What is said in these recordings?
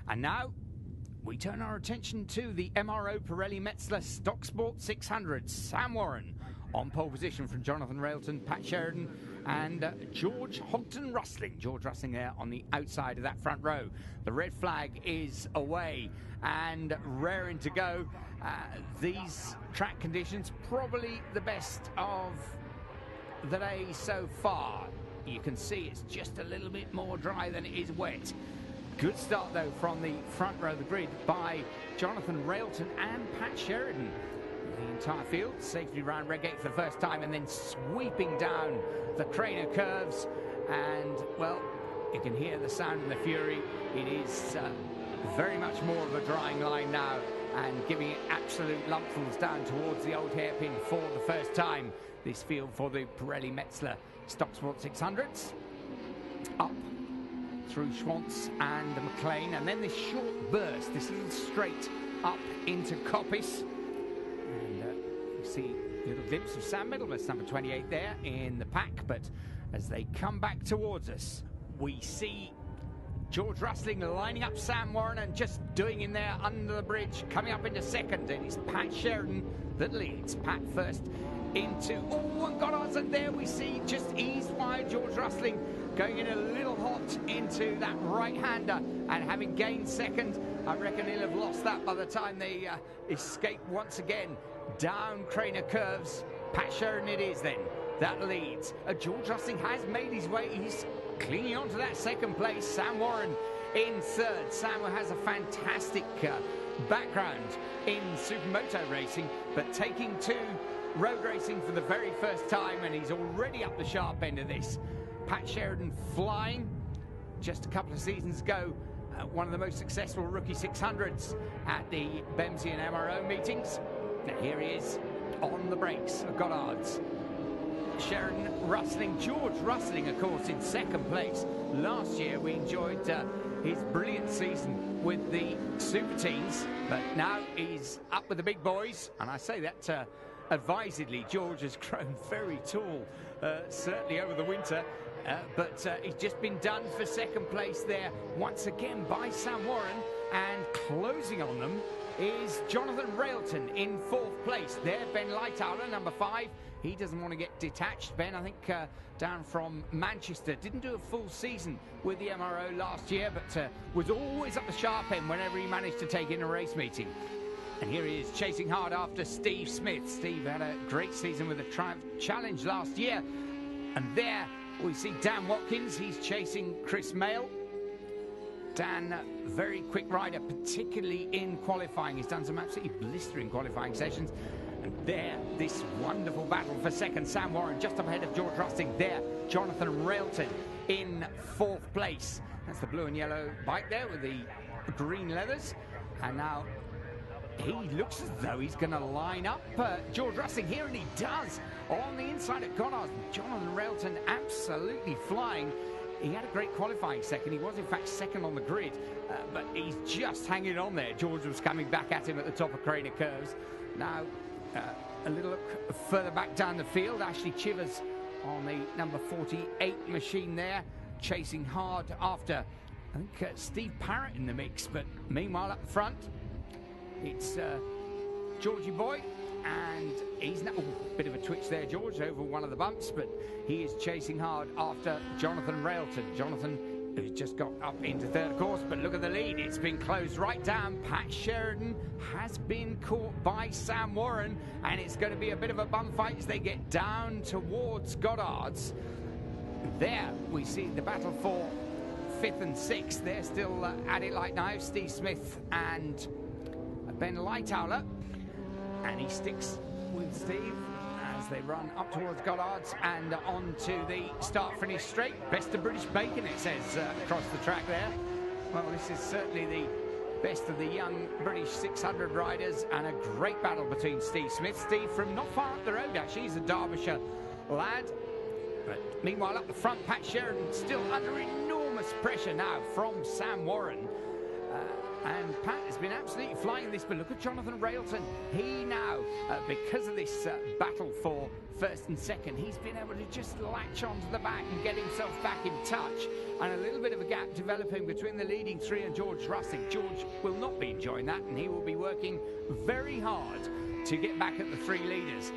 And now we turn our attention to the MRO Pirelli Metzler Stock Sport 600. Sam Warren on pole position from Jonathan Railton, Pat Sheridan and George Hogton Rustling. George Rustling there on the outside of that front row. The red flag is away and raring to go. These track conditions probably the best of the day so far. You can see it's just a little bit more dry than it is wet. Good start though from the front row of the grid by Jonathan Railton and Pat Sheridan. The entire field safely round Redgate for the first time and then sweeping down the Craner curves, and well, you can hear the sound and the fury. It is very much more of a drying line now and giving it absolute lumpfuls down towards the old hairpin for the first time. This field for the Pirelli Metzler Stock Sport 600s. Up through Schwantz and McLean, and then this short burst, this little straight up into Coppice. And you see a little glimpse of Sam Middlemas, number 28 there in the pack, but as they come back towards us, we see George Rustling lining up Sam Warren and just doing in there under the bridge, coming up into second, and it's Pat Sheridan that leads. Pat first into, and Goddard's, and there we see just eased wide George Rustling going in a little hot into that right-hander, and having gained second, I reckon he'll have lost that by the time they escape once again down Craner curves. Pat Sheridan it is then that leads. George Rustling has made his way. He's clinging on to that second place. Sam Warren in third. Sam has a fantastic background in supermoto racing, but taking to road racing for the very first time, and he's already up the sharp end of this. Pat Sheridan flying just a couple of seasons ago, one of the most successful rookie 600s at the Bemsey and MRO meetings. Now here he is on the brakes of Goddard's. Sheridan Rustling, George Rustling, of course, in second place. Last year we enjoyed his brilliant season with the Super Teens, but now he's up with the big boys, and I say that advisedly. George has grown very tall, certainly over the winter, but he's just been done for second place there once again by Sam Warren, and closing on them is Jonathan Railton in fourth place. There, Ben Lightower, number 5. He doesn't want to get detached. Ben, I think, down from Manchester, didn't do a full season with the MRO last year, but was always at the sharp end whenever he managed to take in a race meeting. And here he is chasing hard after Steve Smith. Steve had a great season with the Triumph Challenge last year. And there we see Dan Watkins. He's chasing Chris Mail. Dan, very quick rider, particularly in qualifying. He's done some absolutely blistering qualifying sessions. And there, this wonderful battle for second. Sam Warren just up ahead of George Rustling. There, Jonathan Railton in fourth place. That's the blue and yellow bike there with the green leathers. And now he looks as though he's going to line up George Rustling here, and he does on the inside at Goddard. Jonathan Railton absolutely flying. He had a great qualifying second. He was, in fact, second on the grid, but he's just hanging on there. George was coming back at him at the top of Craner curves. Now, a little look further back down the field. Ashley Chivers on the number 48 machine there, chasing hard after, I think, Steve Parrott in the mix. But meanwhile, up front, it's Georgie Boy, and he's now, a bit of a twitch there, George, over one of the bumps, but he is chasing hard after Jonathan Railton. Jonathan, who's just got up into third, of course, but look at the lead. It's been closed right down. Pat Sheridan has been caught by Sam Warren, and it's going to be a bit of a bum fight as they get down towards Goddard's. There we see the battle for 5th and 6th. They're still at it like now. Steve Smith and Ben Lightower, and he sticks with Steve as they run up towards Goddard's and on to the start-finish straight. Best of British bacon, it says across the track there. Well, this is certainly the best of the young British 600 riders, and a great battle between Steve Smith. Steve from not far up the road, actually. He's a Derbyshire lad. But meanwhile, up the front, Pat Sheridan still under enormous pressure now from Sam Warren. And Pat has been absolutely flying this, but look at Jonathan Railton. He now, because of this battle for first and second, he's been able to just latch onto the back and get himself back in touch. And a little bit of a gap developing between the leading three and George Russing. George will not be enjoying that, and he will be working very hard to get back at the three leaders.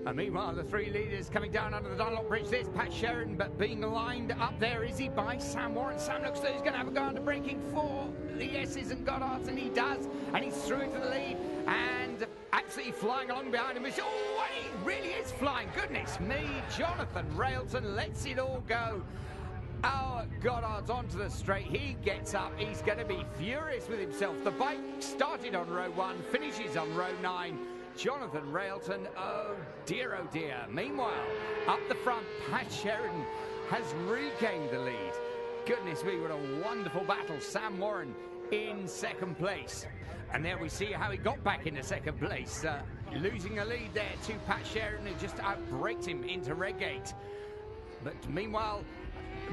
And meanwhile, the three leaders coming down under the Dunlop Bridge. There's Pat Sheridan, but being lined up there, is he, by Sam Warren. Sam looks like he's going to have a go under braking for the S's and Goddards, and he does. And he's through into the lead and absolutely flying along behind him. Oh, he really is flying. Goodness me, Jonathan Railton lets it all go. Our Goddard's onto the straight. He gets up. He's going to be furious with himself. The bike started on row 1, finishes on row 9. Jonathan Railton, oh dear, oh dear. Meanwhile, up the front, Pat Sheridan has regained the lead. Goodness me, what a wonderful battle. Sam Warren in second place. And there we see how he got back into second place. Losing a lead there to Pat Sheridan, who just outbraked him into Redgate. But meanwhile,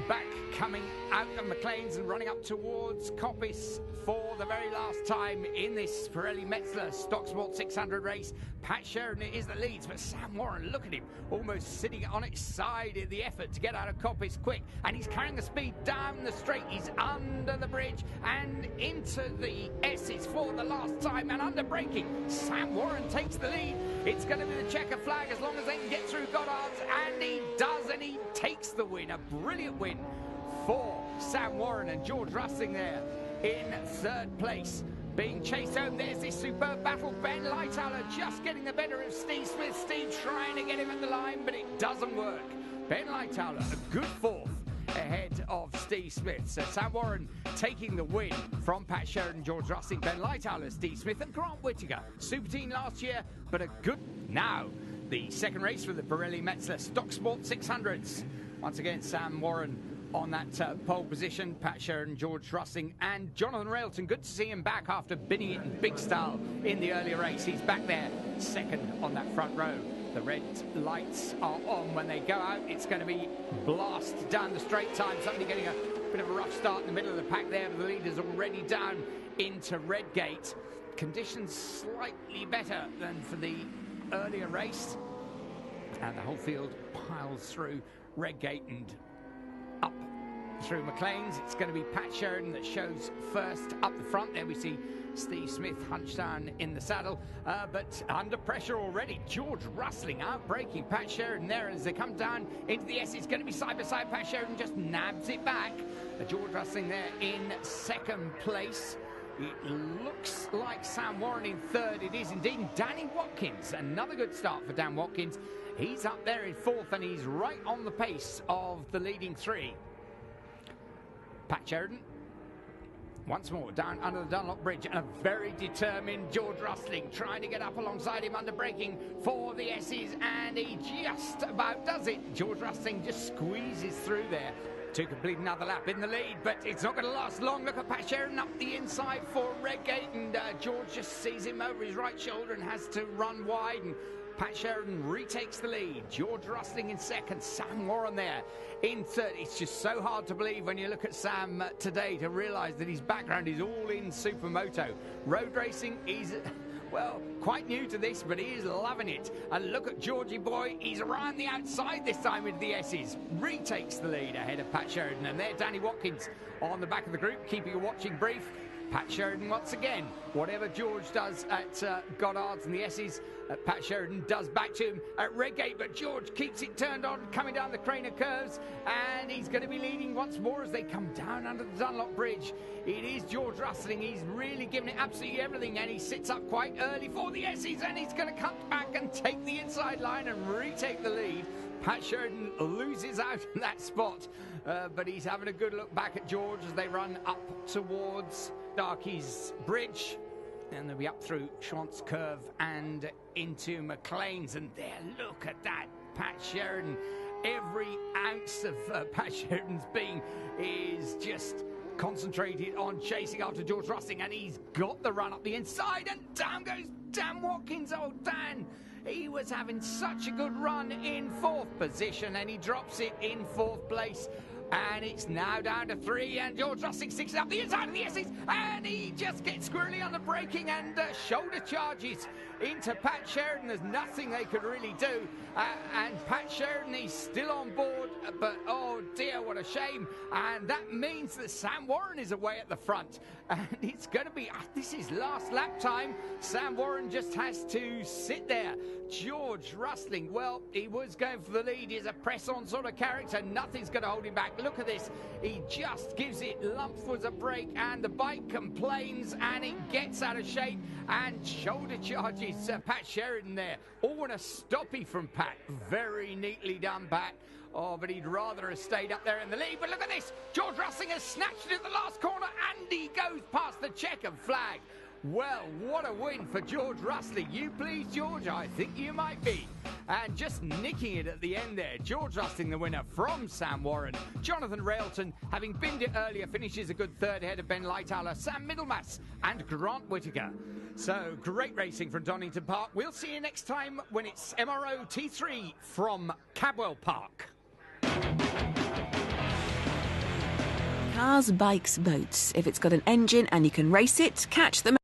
back coming out of McLean's and running up towards Coppice for the very last time in this Pirelli Metzler Stock Sport 600 race. Pat Sheridan is the leads, but Sam Warren, look at him, almost sitting on its side in the effort to get out of Coppice quick, and he's carrying the speed down the straight. He's under the bridge and into the S's for the last time, and under braking, Sam Warren takes the lead. It's going to be the checker flag as long as they can get through Goddard's, and he does, and he takes the win. A brilliant win for Sam Warren, and George Russing there in third place. Being chased home, there's this superb battle. Ben Lightoller just getting the better of Steve Smith. Steve trying to get him at the line, but it doesn't work. Ben Lightoller, a good fourth ahead of Steve Smith. So Sam Warren taking the win from Pat Sheridan, George Russing, Ben Lightoller, Steve Smith and Grant Whittaker. Super team last year, but a good... Now, the second race for the Pirelli Metzler Stock Sport 600s. Once again, Sam Warren on that pole position. Pat Sheridan, George Russing and Jonathan Railton. Good to see him back after bidding it in big style in the earlier race. He's back there, second on that front row. The red lights are on. When they go out, it's going to be blast down the straight time. Somebody getting a bit of a rough start in the middle of the pack there. The leader's already down into Redgate. Conditions slightly better than for the earlier race. And the whole field piles through Redgate and up through McLean's. It's going to be Pat Sheridan that shows first up the front. There we see Steve Smith hunched down in the saddle, but under pressure already. George Russing outbraking Pat Sheridan there as they come down into the S. It's going to be side by side. Pat Sheridan just nabs it back. George Russing there in second place. It looks like Sam Warren in third. It is indeed. And Danny Watkins, another good start for Dan Watkins. He's up there in fourth, and he's right on the pace of the leading three. Pat Sheridan, once more, down under the Dunlop Bridge, and a very determined George Russing trying to get up alongside him under braking for the S's, and he just about does it. George Russing just squeezes through there to complete another lap in the lead, but it's not going to last long. Look at Pat Sheridan up the inside for Redgate, and George just sees him over his right shoulder and has to run wide, and Pat Sheridan retakes the lead. George Russing in second. Sam Warren there in third. It's just so hard to believe when you look at Sam today to realise that his background is all in supermoto. Road racing, he's, well, quite new to this, but he is loving it. And look at Georgie boy. He's around the outside this time with the S's. Retakes the lead ahead of Pat Sheridan. And there, Danny Watkins on the back of the group, keeping a watching brief. Pat Sheridan once again. Whatever George does at Goddard's and the S's, Pat Sheridan does back to him at Redgate, but George keeps it turned on, coming down the Craner curves, and he's going to be leading once more as they come down under the Dunlop Bridge. It is George Russing. He's really giving it absolutely everything, and he sits up quite early for the S's, and he's going to come back and take the inside line and retake the lead. Pat Sheridan loses out in that spot, but he's having a good look back at George as they run up towards Darkey's Bridge, and they'll be up through Schwantz Curve and into McLean's. And there, look at that, Pat Sheridan. Every ounce of Pat Sheridan's being is just concentrated on chasing after George Russing, and he's got the run up the inside, and down goes Dan Watkins. Oh, Dan, he was having such a good run in fourth position, and he drops it in fourth place. And it's now down to 3, and George Rustling sticks it up the inside of the Essex, and he just gets squirrely on the braking and shoulder charges into Pat Sheridan. There's nothing they could really do, and Pat Sheridan, he's still on board, but oh dear, what a shame. And that means that Sam Warren is away at the front, and it's going to be, this is last lap time. Sam Warren just has to sit there. George Rustling, well, he was going for the lead. He's a press-on sort of character. Nothing's going to hold him back. Look at this. He just gives it lumps with a brake, and the bike complains, and it gets out of shape, and shoulder charges Pat Sheridan there. Oh, and a stoppie from Pat. Very neatly done, Pat. Oh, but he'd rather have stayed up there in the lead. But look at this. George Rustling has snatched it at the last corner, and he goes past the checkered flag. Well, what a win for George Rustling. You pleased, George? I think you might be. And just nicking it at the end there. George Rustling, the winner from Sam Warren. Jonathan Railton, having binned it earlier, finishes a good third ahead of Ben Lightoller, Sam Middlemass and Grant Whittaker. So, great racing from Donington Park. We'll see you next time when it's MRO T3 from Cabwell Park. Cars, bikes, boats. If it's got an engine and you can race it, catch them.